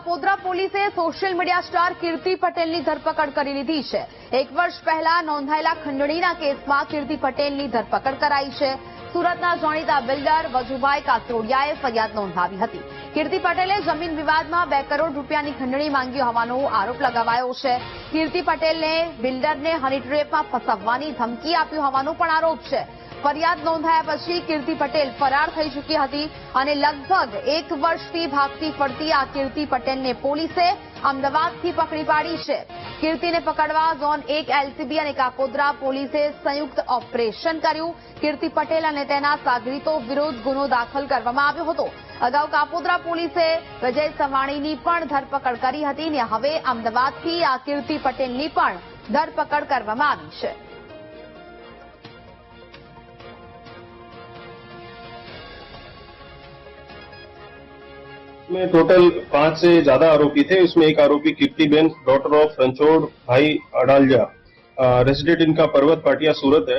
કાપોદ્રા પોલીસે social media star કીર્તિ પટેલની ધરપકડ કરી લીધી છે। 1 વર્ષ પહેલા નોંધાયેલા ખંડણીના કેસમાં કીર્તિ પટેલની ધરપકડ કરાઈ છે। સુરતના જાણીતા બિલ્ડર વજુભાઈ કાસરોડિયાએ ફરિયાદ નોંધાવી હતી। કીર્તિ પટેલે જમીન વિવાદમાં 2 કરોડ રૂપિયાની ખંડણી માંગી હોવાનો આરોપ લગાવાયો છે। કીર્તિ પટેલને બિલ્ડરને હની ટ્રેપમાં ફસાવવાની ધમકી આપી હોવાનો પણ આરોપ છે। ફરિયાદ નોંધાયા પછી કીર્તિ પટેલ ફરાર થઈ ચૂકી હતી અને લગભગ 1 વર્ષથી ભાગતી ફરતી આ કીર્તિ પટેલને પોલીસે અમદાવાદથી પકડી પાડી છે। કીર્તિને પકડવા ઝોન 1 એલસીબી અને કાપોદ્રા પોલીસે સંયુક્ત ઓપરેશન કર્યું। કીર્તિ પટેલ અને તેના સાગરીતો વિરુદ્ધ ગુનો દાખલ કરવામાં આવ્યો હતો। અગાઉ કાપોદ્રા પોલીસે વિજય સવાણીની પણ ધરપકડ કરી હતી અને હવે અમદાવાદથી આ કીર્તિ પટેલની પણ ધરપકડ કરવામાં આવી છે। में टोटल 5 से ज्यादा आरोपी थे। इसमें एक आरोपी कीर्तिबेन डॉटर ऑफ रणछोड़ भाई अडालजा, रेसिडेंट इनका पर्वत पाटिया सूरत है।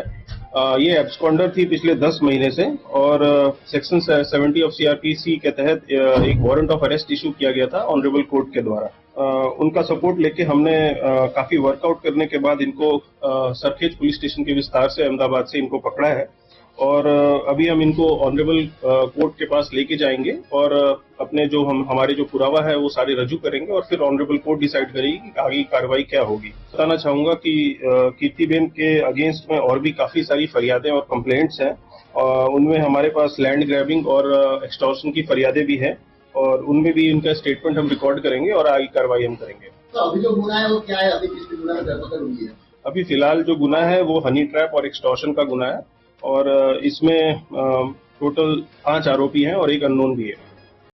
ये एब्सकॉन्डर थी पिछले 10 महीने से और सेक्शन 70 ऑफ सीआरपीसी के तहत एक वारंट ऑफ अरेस्ट इशू किया गया था ऑनरेबल कोर्ट के द्वारा। उनका सपोर्ट लेके हमने काफी वर्कआउट करने के बाद इनको सरखेज पुलिस स्टेशन के विस्तार से अहमदाबाद से इनको पकड़ा है और अभी हम इनको ऑनरेबल कोर्ट के पास लेके जाएंगे और अपने जो हमारे जो पुरावा है वो सारे रजू करेंगे और फिर ऑनरेबल कोर्ट डिसाइड करेगी कि आगे कार्रवाई क्या होगी। बताना चाहूंगा कि कीर्तिबेन के अगेंस्ट में और भी काफी सारी फरियादें और कंप्लेंट्स हैं। उनमें हमारे पास लैंड ग्रैबिंग और एक्सटॉर्शन की फरियादें भी हैं और उनमें भी इनका स्टेटमेंट हम रिकॉर्ड करेंगे और आगे कार्रवाई हम करेंगे। तो अभी जो गुना है वो क्या है? अभी किस गुना में धरपकड़ हुई है? अभी फिलहाल जो गुना है वो हनी ट्रैप और एक्सटॉर्शन का गुना है और इसमें टोटल 5 आरोपी हैं और एक अननोन भी है।